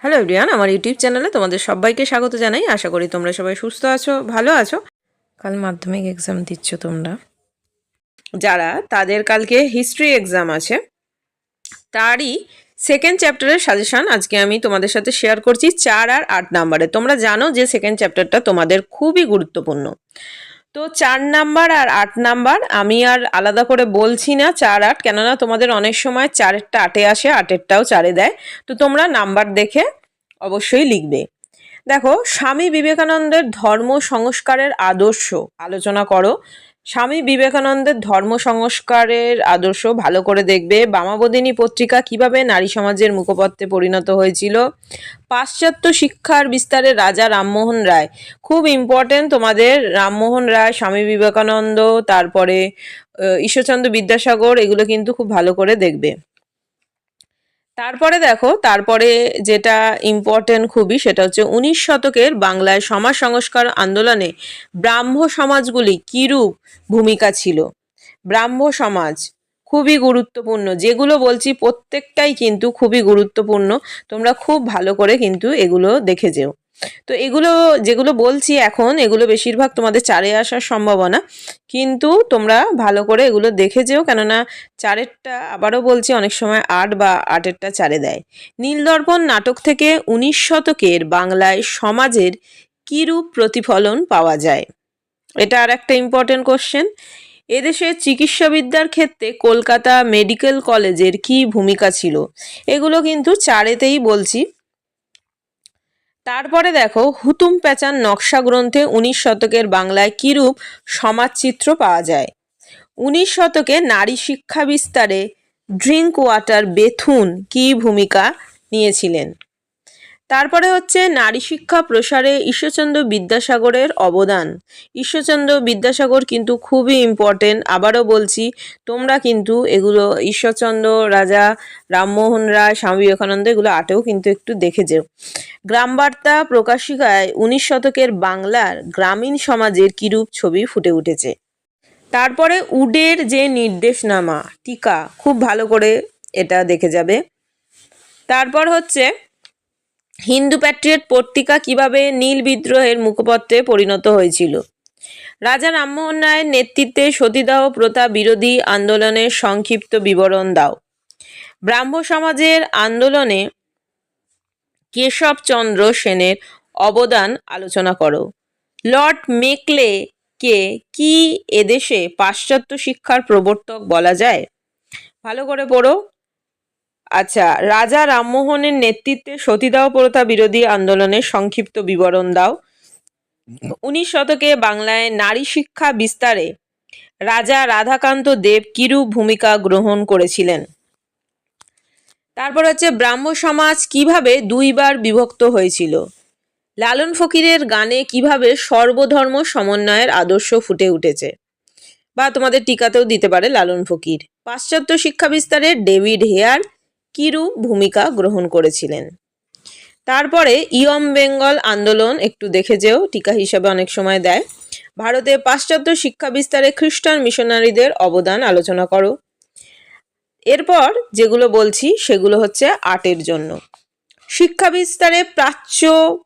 Hello everyone, আমার YouTube চ্যানেলে তোমাদের সবাইকে স্বাগত জানাই। আশা করি তোমরা সবাই সুস্থ আছো, ভালো আছো। কাল মাধ্যমিক এক্সাম দিচ্ছ তোমরা যারা, তাদের কালকে হিস্ট্রি এক্সাম আছে, তারই সেকেন্ড চ্যাপ্টারের সাজেশন আজকে আমি তোমাদের সাথে শেয়ার করছি 4 আর 8 নাম্বারে। তোমরা জানো যে সেকেন্ড চ্যাপ্টারটা তোমাদের খুবই গুরুত্বপূর্ণ। তো 4 নাম্বার আর 8 নাম্বার আমি আর আলাদা করে বলছি না 4 8, কেননা তোমাদের অনেক সময় 4এরটা 8-এ আসে, 8এরটাও 4-এ দেয়। তো তোমরা নাম্বার দেখে অবশ্যই লিখবে। দেখো, স্বামী বিবেকানন্দের ধর্ম সংস্কারের আদর্শ আলোচনা করো। স্বামী বিবেকানন্দের ধর্ম সংস্কারের আদর্শ ভালো করে দেখবে। বামাবোধিনী পত্রিকা কিভাবে নারী সমাজের মুখপত্রে পরিণত হয়েছিল। পাশ্চাত্য শিক্ষার বিস্তারে রাজা রামমোহন রায়, খুব ইম্পর্টেন্ট তোমাদের। রামমোহন রায়, স্বামী বিবেকানন্দ, তারপরে ঈশ্বরচন্দ্র বিদ্যাসাগর, এগুলো কিন্তু খুব ভালো করে দেখবে। তারপরে দেখো, তারপরে যেটা ইম্পর্টেন্ট খুবই, সেটা হচ্ছে 19 শতকের বাংলায় সমাজ সংস্কার আন্দোলনে ব্রাহ্ম সমাজগুলি কিরূপ ভূমিকা ছিল। ব্রাহ্ম সমাজ খুবই গুরুত্বপূর্ণ, যেগুলো বলছি প্রত্যেকটাই কিন্তু খুবই গুরুত্বপূর্ণ। তোমরা খুব ভালো করে কিন্তু এগুলো দেখে যেও। তো এগুলো যেগুলো বলছি এখন, এগুলো বেশিরভাগ তোমাদের 4-এ আসার সম্ভাবনা, কিন্তু তোমরা ভালো করে এগুলো দেখে যেও, কেননা 4-এরটা আবারও বলছি অনেক সময় 8 বা 8-এরটা 4-এ দেয়। নীলদর্পণ নাটক থেকে 19 শতকের বাংলায় সমাজের কিরূপ প্রতিফলন পাওয়া যায়, এটা আর একটা ইম্পর্টেন্ট কোশ্চেন। এদেশে চিকিৎসাবিদ্যার ক্ষেত্রে কলকাতা মেডিকেল কলেজের কি ভূমিকা ছিল, এগুলো কিন্তু 4-এতেই বলছি। তারপরে দেখো, হুতুম প্যাঁচান নকশা গ্রন্থে 19 শতকের বাংলায় কিরূপ সমাজচিত্র পাওয়া যায়। 19 শতকে নারী শিক্ষা বিস্তারে ড্রিঙ্ক ওয়াটার বেথুন কি ভূমিকা নিয়েছিলেন। তারপরে হচ্ছে নারী শিক্ষা প্রসারে ঈশ্বরচন্দ্র বিদ্যাসাগরের অবদান। ঈশ্বরচন্দ্র বিদ্যাসাগর কিন্তু খুবই ইম্পর্টেন্ট, আবারও বলছি তোমরা কিন্তু এগুলো ঈশ্বরচন্দ্র, রাজা রামমোহন রায়, স্বামী বিবেকানন্দ, এগুলো 8-এও কিন্তু একটু দেখে যেও। গ্রামবার্তা প্রকাশিকায় 19 শতকের বাংলার গ্রামীণ সমাজের কিরূপ ছবি ফুটে উঠেছে। তারপরে উডের যে নির্দেশনামা টিকা, খুব ভালো করে এটা দেখে যাবে। তারপর হচ্ছে হিন্দু প্যাট্রিয়ট পত্রিকা কিভাবে নীল বিদ্রোহের মুখপত্রে পরিণত হয়েছিল। রাজা রামমোহন রায়ের নেতৃত্বে সতীদাহ প্রথা বিরোধী আন্দোলনের সংক্ষিপ্ত বিবরণ দাও। ব্রাহ্ম সমাজের আন্দোলনে কেশবচন্দ্র সেনের অবদান আলোচনা করো। লর্ড মেকলে কে কি এদেশে পাশ্চাত্য শিক্ষার প্রবর্তক বলা যায়, ভালো করে পড়ো। আচ্ছা, রাজা রামমোহনের নেতৃত্বে সতীদাহ প্রথা বিরোধী আন্দোলনের সংক্ষিপ্ত বিবরণ দাও। 19 শতকে বাংলায় নারী শিক্ষা বিস্তারে রাজা রাধাকান্ত দেব কিরূপ ভূমিকা গ্রহণ করেছিলেন। তারপর হচ্ছে ব্রাহ্ম সমাজ কিভাবে 2বার বিভক্ত হয়েছিল। লালন ফকিরের গানে কিভাবে সর্বধর্ম সমন্বয়ের আদর্শ ফুটে উঠেছে, বা তোমাদের টিকাতেও দিতে পারে লালন ফকির। পাশ্চাত্য শিক্ষা বিস্তারে ডেভিড হেয়ার কিরূপ ভূমিকা গ্রহণ করেছিলেন। তারপরে ইয়ম বেঙ্গল আন্দোলন একটু দেখে যেও, টিকা হিসাবে অনেক সময় দেয়। ভারতে পাশ্চাত্য শিক্ষা বিস্তারে খ্রিস্টান মিশনারিদের অবদান আলোচনা করো। এরপর যেগুলো বলছি সেগুলো হচ্ছে 8-এর জন্য। শিক্ষা বিস্তারে প্রাচ্য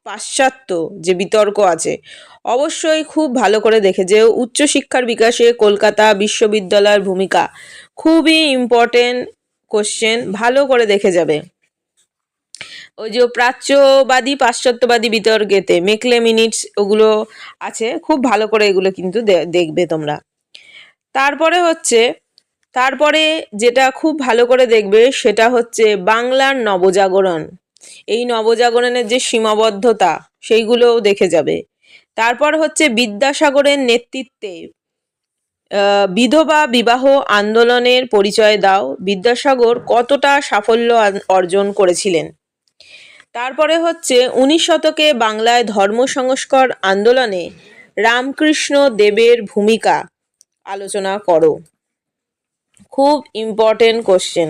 পাশ্চাত্য যে বিতর্ক আছে, অবশ্যই খুব ভালো করে দেখে যেও। উচ্চশিক্ষার বিকাশে কলকাতা বিশ্ববিদ্যালয়ের ভূমিকা খুবই ইম্পর্টেন্ট কোশ্চেন, ভালো করে দেখে যাবে। ওই যে প্রাচ্যবাদী পাশ্চাত্যবাদী বিতর্কেতে মেকলে মিনিটস ওগুলো আছে, খুব ভালো করে এগুলো কিন্তু দেখবে তোমরা। তারপরে যেটা খুব ভালো করে দেখবে সেটা হচ্ছে বাংলার নবজাগরণ। এই নবজাগরণের যে সীমাবদ্ধতা সেইগুলোও দেখে যাবে। তারপর হচ্ছে বিদ্যাসাগরের নেতৃত্বে বিধবা বিবাহ আন্দোলনের পরিচয় দাও। বিদ্যাসাগর কতটা সাফল্য অর্জন করেছিলেন। তারপরে হচ্ছে 19 শতকে বাংলায় ধর্ম সংস্কার আন্দোলনে রামকৃষ্ণ দেবের ভূমিকা আলোচনা করো, খুব ইম্পর্টেন্ট কোশ্চেন।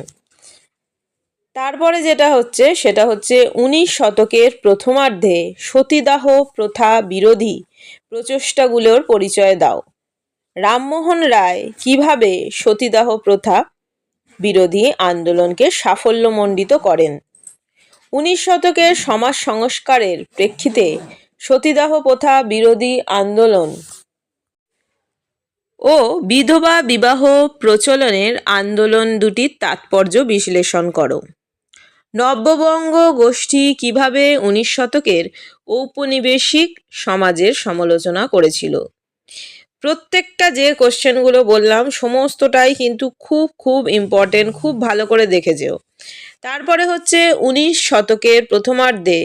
তারপরে যেটা হচ্ছে সেটা হচ্ছে 19 শতকের প্রথমার্ধে সতীদাহ প্রথা বিরোধী প্রচেষ্টাগুলোর পরিচয় দাও। রামমোহন রায় কিভাবে সতীদাহ প্রথা বিরোধী আন্দোলনকে সাফল্যমণ্ডিত করেন। উনিশ শতকের সমাজ সংস্কারের প্রেক্ষিতে সতীদাহ প্রথা বিরোধী আন্দোলন ও বিধবা বিবাহ প্রচলনের আন্দোলন দুটির তাৎপর্য বিশ্লেষণ করো। নব্যবঙ্গ গোষ্ঠী কিভাবে উনিশ শতকের ঔপনিবেশিক সমাজের সমালোচনা করেছিল। প্রত্যেকটা যে কোশ্চেনগুলো বললাম সমস্তটাই কিন্তু খুব খুব ইম্পর্টেন্ট, খুব ভালো করে দেখে যেও। তারপরে হচ্ছে উনিশ শতকের প্রথমার্ধে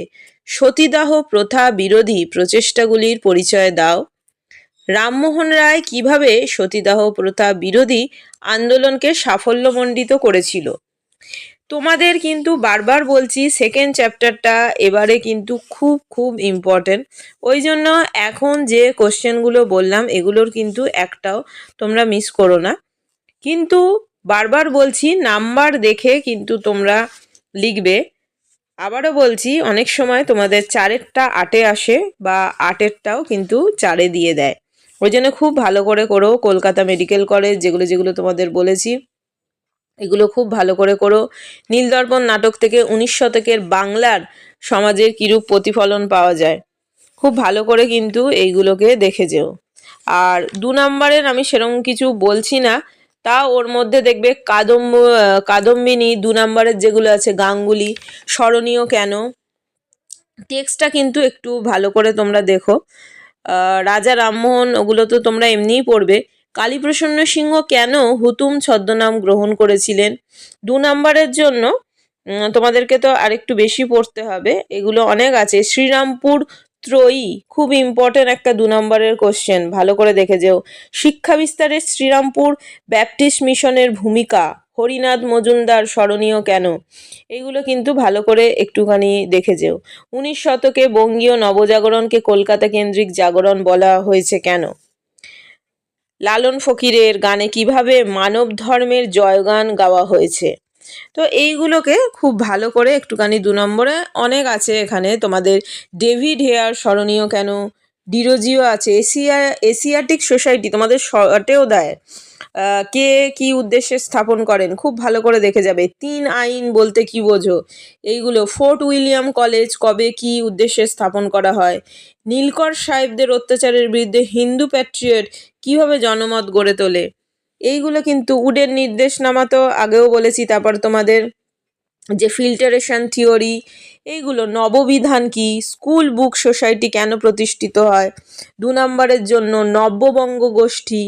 সতীদাহ প্রথা বিরোধী প্রচেষ্টাগুলির পরিচয় দাও। রামমোহন রায় কিভাবে সতীদাহ প্রথা বিরোধী আন্দোলনকে সাফল্যমণ্ডিত করেছিল। তোমাদের কিন্তু বারবার বলছি সেকেন্ড চ্যাপ্টারটা এবারে কিন্তু খুব খুব ইম্পর্টেন্ট, ওই জন্য এখন যে কোশ্চেনগুলো বললাম এগুলোর কিন্তু একটাও তোমরা মিস করো না। কিন্তু বারবার বলছি নাম্বার দেখে কিন্তু তোমরা লিখবে। আবারও বলছি অনেক সময় তোমাদের 4-এরটা 8-এ আসে বা 8-এরটাও কিন্তু 4-এ দিয়ে দেয়, ওই জন্য খুব ভালো করে করো। কলকাতা মেডিকেল কলেজ যেগুলো যেগুলো তোমাদের বলেছি এগুলো খুব ভালো করে করো। নীলদর্পণ নাটক থেকে উনিশ শতকের বাংলার সমাজের কিরূপ প্রতিফলন পাওয়া যায় খুব ভালো করে কিন্তু এইগুলোকে দেখে যেও। আর 2 নম্বরের আমি সেরকম কিছু বলছি না, তা ওর মধ্যে দেখবে কাদম্বিনী 2 নম্বরের যেগুলো আছে গাঙ্গুলি স্মরণীয় কেন, টেক্সটটা কিন্তু একটু ভালো করে তোমরা দেখো। রাজা রামমোহন ওগুলো তো তোমরা এমনিই পড়বে। কালীপ্রসন্ন সিংহ কেন হুতুম ছদ্মনাম গ্রহণ করেছিলেন। 2 নম্বরের জন্য তোমাদেরকে তো আরেকটু বেশি পড়তে হবে, এগুলো অনেক আছে। শ্রীরামপুর ত্রয়ী খুব ইম্পর্টেন্ট একটা 2 নম্বরের কোশ্চেন, ভালো করে দেখে যেও। শিক্ষা বিস্তারের শ্রীরামপুর ব্যাপটিস্ট মিশনের ভূমিকা, হরিনাথ মজুমদার স্মরণীয় কেন, এইগুলো কিন্তু ভালো করে একটুখানি দেখে যেও। 19 শতকে বঙ্গীয় নবজাগরণকে কলকাতা কেন্দ্রিক জাগরণ বলা হয়েছে কেন। লালন ফকিরের গানে কিভাবে মানব ধর্মের জয়গান গাওয়া হয়েছে। তো এইগুলোকে খুব ভালো করে একটুখানি 2 নম্বরে অনেক আছে এখানে তোমাদের। ডেভিড হেয়ার স্মরণীয় কেন, ডিরোজিও আছে। এশিয়াটিক সোসাইটি তোমাদের শর্টেও দেয়, কে কি উদ্দেশ্যে স্থাপন করেন খুব ভালো করে দেখে যাবে। 3 আইন বলতে কি বোঝো, এইগুলো। ফোর্ট উইলিয়াম কলেজ কবে কি উদ্দেশ্যে স্থাপন করা হয়। নীলকর সাহেবদের অত্যাচারের বিরুদ্ধে হিন্দু প্যাট্রিয়ট কিভাবে জনমত গড়ে তোলে। এইগুলো কিন্তু উডের নির্দেশনামা তো আগেও বলেছি। তারপর তোমাদের যে ফিল্টারেশন থিওরি, এইগুলো। নববিধান কি, স্কুল বুক সোসাইটি কেন প্রতিষ্ঠিত হয়। 2 নম্বরের জন্য নব্যবঙ্গ গোষ্ঠী,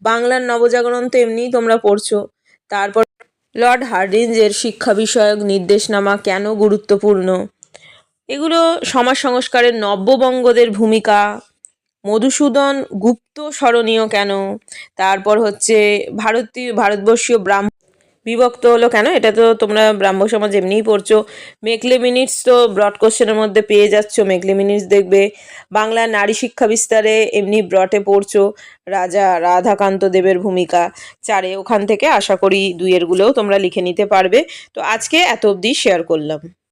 বাংলার নবজাগরণ তো এমনিই তোমরা পড়ছো। তারপর লর্ড হার্ডিঞ্জের শিক্ষা বিষয়ক নির্দেশনামা কেন গুরুত্বপূর্ণ, এগুলো। সমাজ সংস্কারের নব্যবঙ্গদের ভূমিকা, মধুসূদন গুপ্ত স্মরণীয় কেন। তারপর হচ্ছে ভারতবর্ষীয় ব্রাহ্মণ বিভক্ত হলো কেন, এটা তো তোমরা ব্রাহ্ম সমাজ এমনিই পড়ছো। মেকলে মিনিটস তো ব্রড কোশ্চেনের মধ্যে পেয়ে যাচ্ছ, মেকলে মিনিটস দেখবে। বাংলা নারী শিক্ষা বিস্তারে এমনি ব্রটে পড়ছো, রাজা রাধাকান্ত দেবের ভূমিকা 4-এ, ওখান থেকে আশা করি 2-এরগুলোও তোমরা লিখে নিতে পারবে। তো আজকে এত অবধি শেয়ার করলাম।